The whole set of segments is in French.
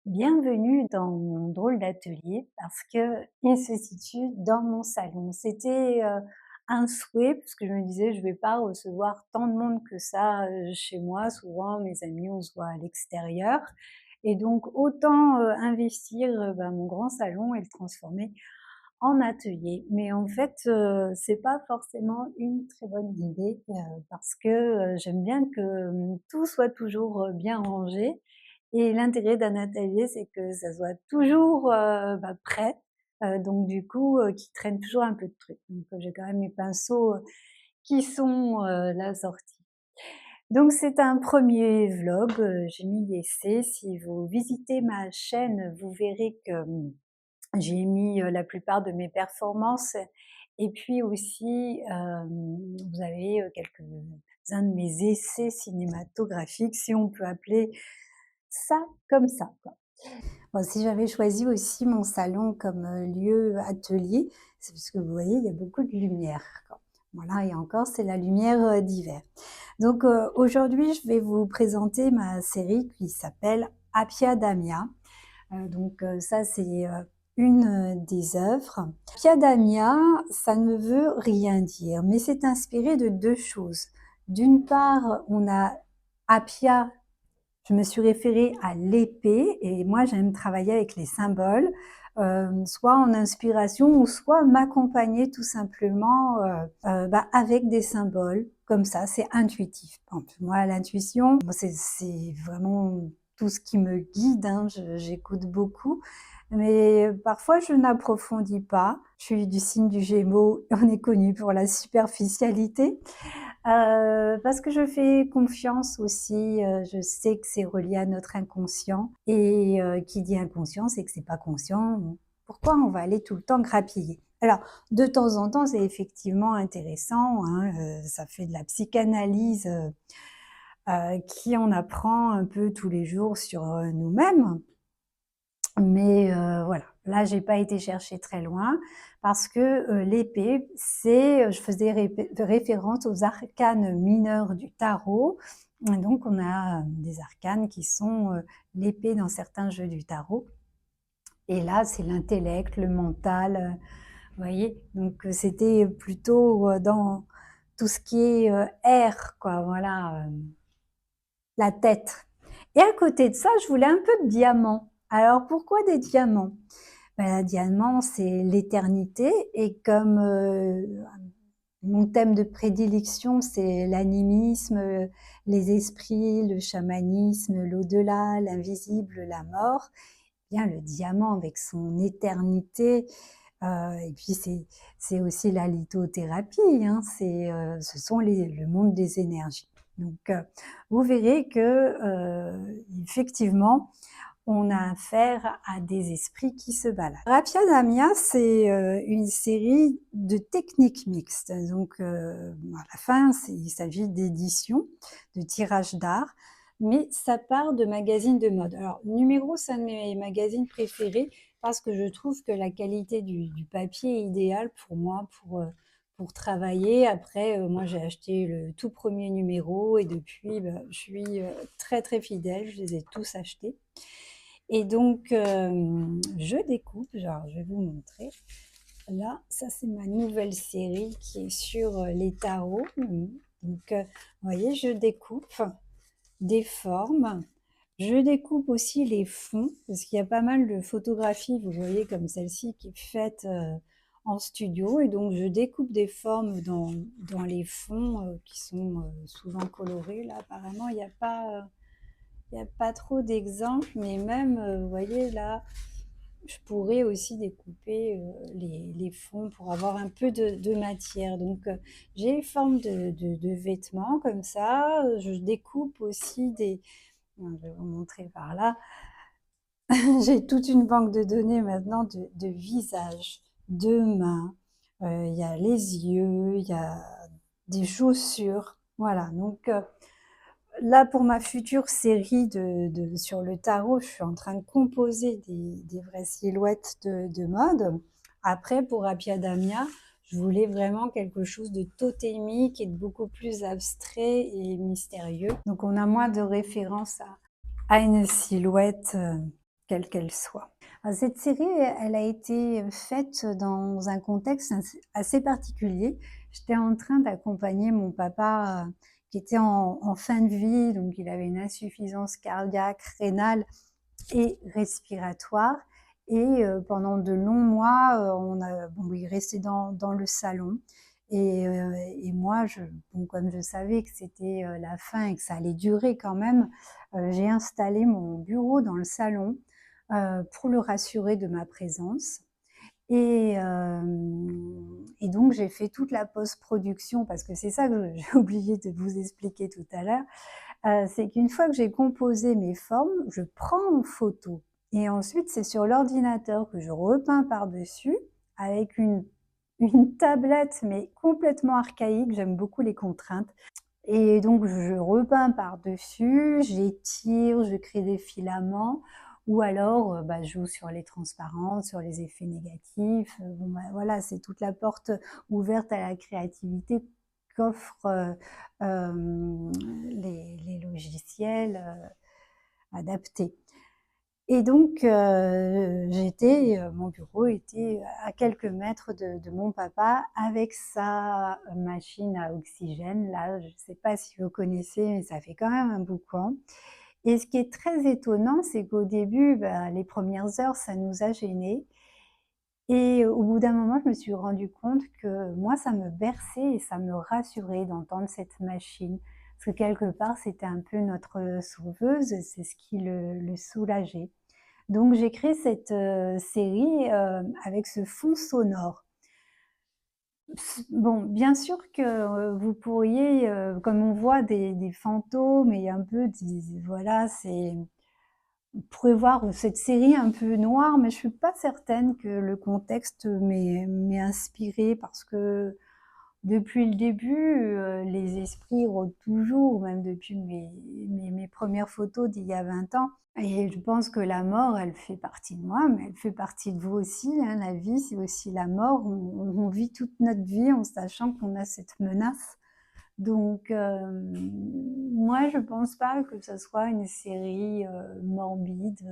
Bienvenue dans mon drôle d'atelier parce qu'il se situe dans mon salon. C'était, un souhait parce que je me disais: «Je vais pas recevoir tant de monde que ça, chez moi». Souvent mes amis, on se voit à l'extérieur et donc autant, investir, mon grand salon et le transformer en atelier. Mais en fait, c'est pas forcément une très bonne idée, parce que, j'aime bien que, tout soit toujours, bien rangé et l'intérêt d'un atelier, c'est que ça soit toujours, prêt, donc du coup, qu'il traîne toujours un peu de trucs. Donc j'ai quand même mes pinceaux, qui sont, là sortis. Donc c'est un premier vlog, j'ai mis l'essai. Si vous visitez ma chaîne, vous verrez que, j'ai mis, la plupart de mes performances et puis aussi, vous avez, quelques-uns de mes essais cinématographiques, si on peut appeler ça comme ça, quoi. Bon, si j'avais choisi aussi mon salon comme, lieu atelier, c'est parce que vous voyez, il y a beaucoup de lumière, quoi. Voilà, et encore, c'est la lumière, d'hiver. Donc, aujourd'hui, je vais vous présenter ma série qui s'appelle Appiadamia. Ça, c'est, une, des œuvres. Appiadamia, ça ne veut rien dire, mais c'est inspiré de 2 choses. D'une part, on a Appia, je me suis référée à l'épée et moi j'aime travailler avec les symboles, soit en inspiration ou soit m'accompagner tout simplement, avec des symboles comme ça, c'est intuitif. Bon, moi l'intuition, moi c'est vraiment tout ce qui me guide, hein, j'écoute beaucoup, mais parfois je n'approfondis pas. Je suis du signe du Gémeaux et on est connu pour la superficialité. Parce que je fais confiance aussi, je sais que c'est relié à notre inconscient et qui dit inconscient, c'est que c'est pas conscient. Pourquoi on va aller tout le temps grappiller? Alors, de temps en temps, c'est effectivement intéressant, hein, ça fait de la psychanalyse, qui en apprend un peu tous les jours sur, nous-mêmes. Mais voilà, là j'ai pas été chercher très loin parce que, l'épée, c'est, je faisais référence aux arcanes mineurs du tarot. Et donc on a, des arcanes qui sont, l'épée dans certains jeux du tarot et là c'est l'intellect, le mental, vous voyez? Donc c'était plutôt, dans tout ce qui est, air quoi, voilà, la tête. Et à côté de ça, je voulais un peu de diamants. Alors pourquoi des diamants? Un diamant, c'est l'éternité et comme, mon thème de prédilection, c'est l'animisme, les esprits, le chamanisme, l'au-delà, l'invisible, la mort, eh bien le diamant avec son éternité, et puis c'est aussi la lithothérapie, hein, ce sont le monde des énergies. Donc, vous verrez que, effectivement, on a affaire à des esprits qui se baladent. Raphia Damia, c'est une série de techniques mixtes. Donc, à la fin, il s'agit d'édition, de tirage d'art, mais ça part de magazines de mode. Alors, Numéro, c'est un de mes magazines préférés parce que je trouve que la qualité du papier est idéale pour moi, pour travailler. Après, moi, j'ai acheté le tout premier numéro et depuis, je suis très très fidèle, je les ai tous achetés. Et donc, je découpe, genre je vais vous montrer. Là, ça c'est ma nouvelle série qui est sur les tarots. Donc, vous voyez, je découpe des formes. Je découpe aussi les fonds, parce qu'il y a pas mal de photographies, vous voyez, comme celle-ci, qui est faite en studio. Et donc, je découpe des formes dans les fonds qui sont souvent colorés. Là, apparemment, il n'y a pas trop d'exemples, mais même, vous voyez là, je pourrais aussi découper les fonds pour avoir un peu de matière. Donc, j'ai une forme de vêtements comme ça. Je découpe aussi je vais vous montrer par là. J'ai toute une banque de données maintenant de visages, de mains. Il y a les yeux, il y a des chaussures. Voilà, donc là, pour ma future série sur le tarot, je suis en train de composer des vraies silhouettes de mode. Après, pour Appiadamia, je voulais vraiment quelque chose de totémique et de beaucoup plus abstrait et mystérieux. Donc, on a moins de références à une silhouette quelle qu'elle soit. Cette série, elle a été faite dans un contexte assez particulier. J'étais en train d'accompagner mon papa, qui était en fin de vie, donc il avait une insuffisance cardiaque, rénale et respiratoire et pendant de longs mois, il restait dans le salon et moi comme je savais que c'était, la fin et que ça allait durer quand même, j'ai installé mon bureau dans le salon, pour le rassurer de ma présence et donc j'ai fait toute la post-production parce que c'est ça que j'ai oublié de vous expliquer tout à l'heure. C'est qu'une fois que j'ai composé mes formes, je prends en photo et ensuite c'est sur l'ordinateur que je repeins par-dessus avec une tablette, mais complètement archaïque. J'aime beaucoup les contraintes et donc je repeins par-dessus, j'étire, je crée des filaments ou alors, je joue sur les transparences, sur les effets négatifs, voilà, c'est toute la porte ouverte à la créativité qu'offrent, les logiciels, adaptés. Et donc mon bureau était à quelques mètres de mon papa avec sa machine à oxygène. Là, je ne sais pas si vous connaissez, mais ça fait quand même un boucan. Et ce qui est très étonnant, c'est qu'au début, les premières heures, ça nous a gênés et au bout d'un moment, je me suis rendu compte que moi, ça me berçait et ça me rassurait d'entendre cette machine. Parce que quelque part, c'était un peu notre sauveuse, c'est ce qui le soulageait. Donc j'ai créé cette, série, avec ce fond sonore. Bon, bien sûr que, vous pourriez, comme on voit des fantômes et un peu des voilà, vous pourrez voir cette série un peu noire, mais je suis pas certaine que le contexte m'ait inspirée parce que depuis le début, les esprits rôdent toujours, même depuis mes 1res photos d'il y a 20 ans et je pense que la mort, elle fait partie de moi, mais elle fait partie de vous aussi, hein. La vie, c'est aussi la mort. On vit toute notre vie en sachant qu'on a cette menace. Donc moi, je pense pas que ça soit une série, morbide,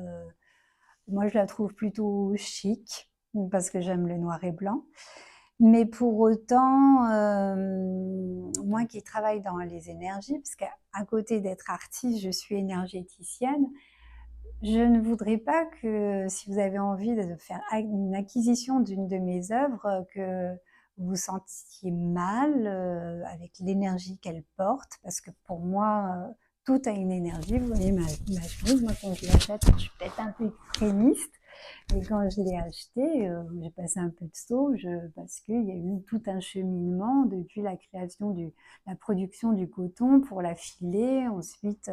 moi, je la trouve plutôt chic, parce que j'aime le noir et blanc. Mais pour autant, moi qui travaille dans les énergies, parce qu'à côté d'être artiste, je suis énergéticienne, je ne voudrais pas que si vous avez envie de faire une acquisition d'une de mes œuvres, que vous vous sentiez mal, avec l'énergie qu'elle porte, parce que pour moi, tout a une énergie. Vous voyez ma chose, moi quand je l'achète, je suis peut-être un peu extrémiste et quand je l'ai achetée, j'ai passé un peu de sauge, parce qu'il y a eu tout un cheminement depuis la création la production du coton pour la filer, ensuite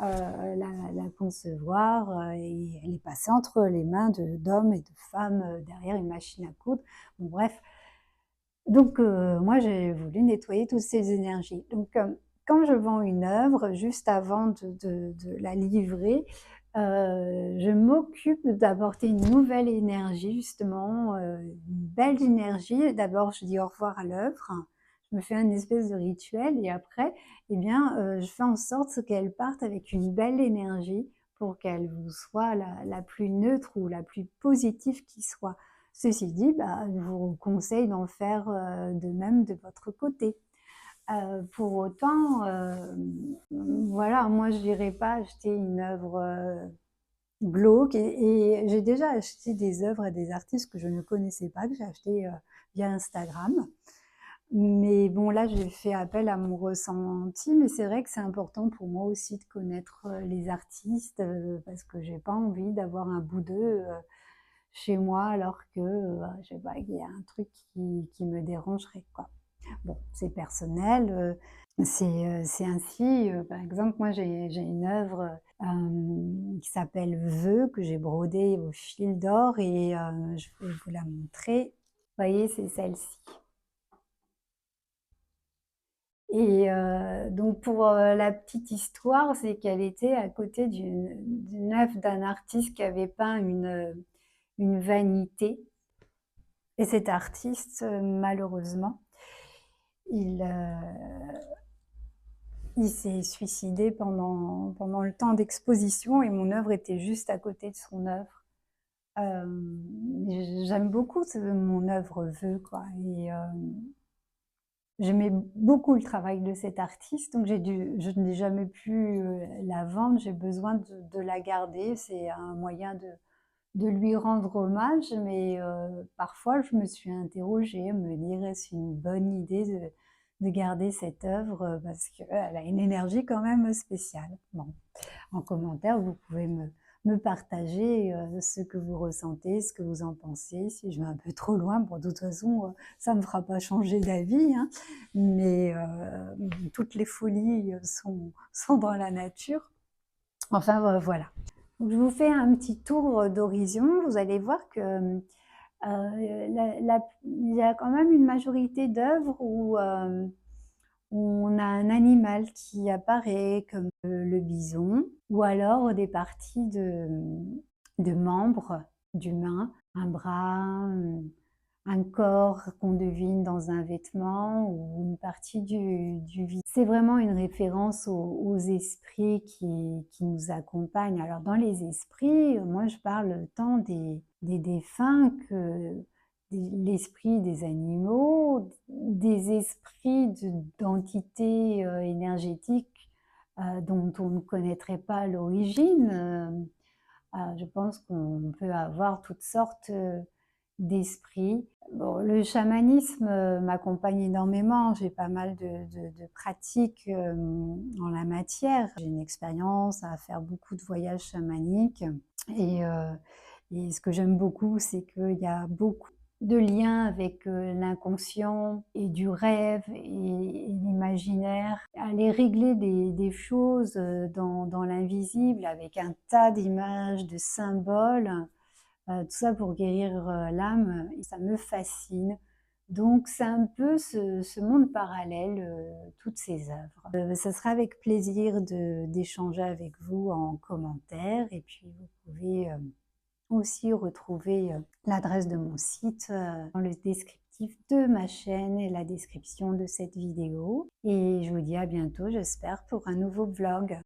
la concevoir et elle est passée entre les mains d'hommes et de femmes derrière une machine à coudre. Bon, bref, donc moi j'ai voulu nettoyer toutes ces énergies. Donc quand je vends une œuvre, juste avant de la livrer, je m'occupe d'apporter une nouvelle énergie justement, une belle énergie. D'abord je dis au revoir à l'œuvre, je me fais un espèce de rituel et après, eh bien, je fais en sorte qu'elle parte avec une belle énergie pour qu'elle vous soit la plus neutre ou la plus positive qui soit. Ceci dit, je vous conseille d'en faire, de même de votre côté. Pour autant, voilà, moi je n'irai pas acheter une œuvre, glauque et j'ai déjà acheté des œuvres à des artistes que je ne connaissais pas, que j'ai acheté, via Instagram. Mais bon, là, j'ai fait appel à mon ressenti, mais c'est vrai que c'est important pour moi aussi de connaître, les artistes, parce que j'ai pas envie d'avoir un bout d'eux, chez moi alors que, je sais pas, il y a un truc qui me dérangerait, quoi. Bon, c'est personnel, c'est ainsi, par exemple, moi j'ai une œuvre, qui s'appelle «Vœux» que j'ai brodée au fil d'or et je vais vous la montrer. Vous voyez, c'est celle-ci. Et donc pour, la petite histoire, c'est qu'elle était à côté d'une œuvre d'un artiste qui avait peint une vanité et cet artiste, malheureusement, il, il s'est suicidé pendant le temps d'exposition et mon œuvre était juste à côté de son œuvre. J'aime beaucoup mon œuvre Vœux, quoi, et j'aimais beaucoup le travail de cet artiste, donc je n'ai jamais pu, la vendre, j'ai besoin de la garder. C'est un moyen de lui rendre hommage, mais parfois je me suis interrogée, me dire: «Est-ce une bonne idée de garder cette œuvre?» Parce qu'elle a une énergie quand même spéciale. Bon, en commentaire, vous pouvez me partager, ce que vous ressentez, ce que vous en pensez. Si je vais un peu trop loin, bon, de toute façon, ça ne me fera pas changer d'avis, hein, mais toutes les folies, sont dans la nature. Enfin, voilà. Donc je vous fais un petit tour, d'horizon. Vous allez voir que, il y a quand même une majorité d'œuvres où on a un animal qui apparaît comme, le bison ou alors des parties de membres d'humains, un bras, un corps qu'on devine dans un vêtement ou une partie du visage. C'est vraiment une référence aux esprits qui nous accompagnent. Alors dans les esprits, moi je parle tant des défunts que l'esprit des animaux, des esprits d'entités énergétiques dont on ne connaîtrait pas l'origine. Je pense qu'on peut avoir toutes sortes d'esprits. Bon, le chamanisme m'accompagne énormément. J'ai pas mal de pratiques en la matière. J'ai une expérience à faire beaucoup de voyages chamaniques et, euh, et ce que j'aime beaucoup, c'est qu'il y a beaucoup de liens avec l'inconscient et du rêve et l'imaginaire. Aller régler des choses dans l'invisible avec un tas d'images, de symboles, tout ça pour guérir l'âme, et ça me fascine. Donc c'est un peu ce monde parallèle, toutes ces œuvres. Ça sera avec plaisir d'échanger avec vous en commentaire et puis vous pouvez aussi retrouver l'adresse de mon site dans le descriptif de ma chaîne et la description de cette vidéo. Et je vous dis à bientôt, j'espère, pour un nouveau vlog.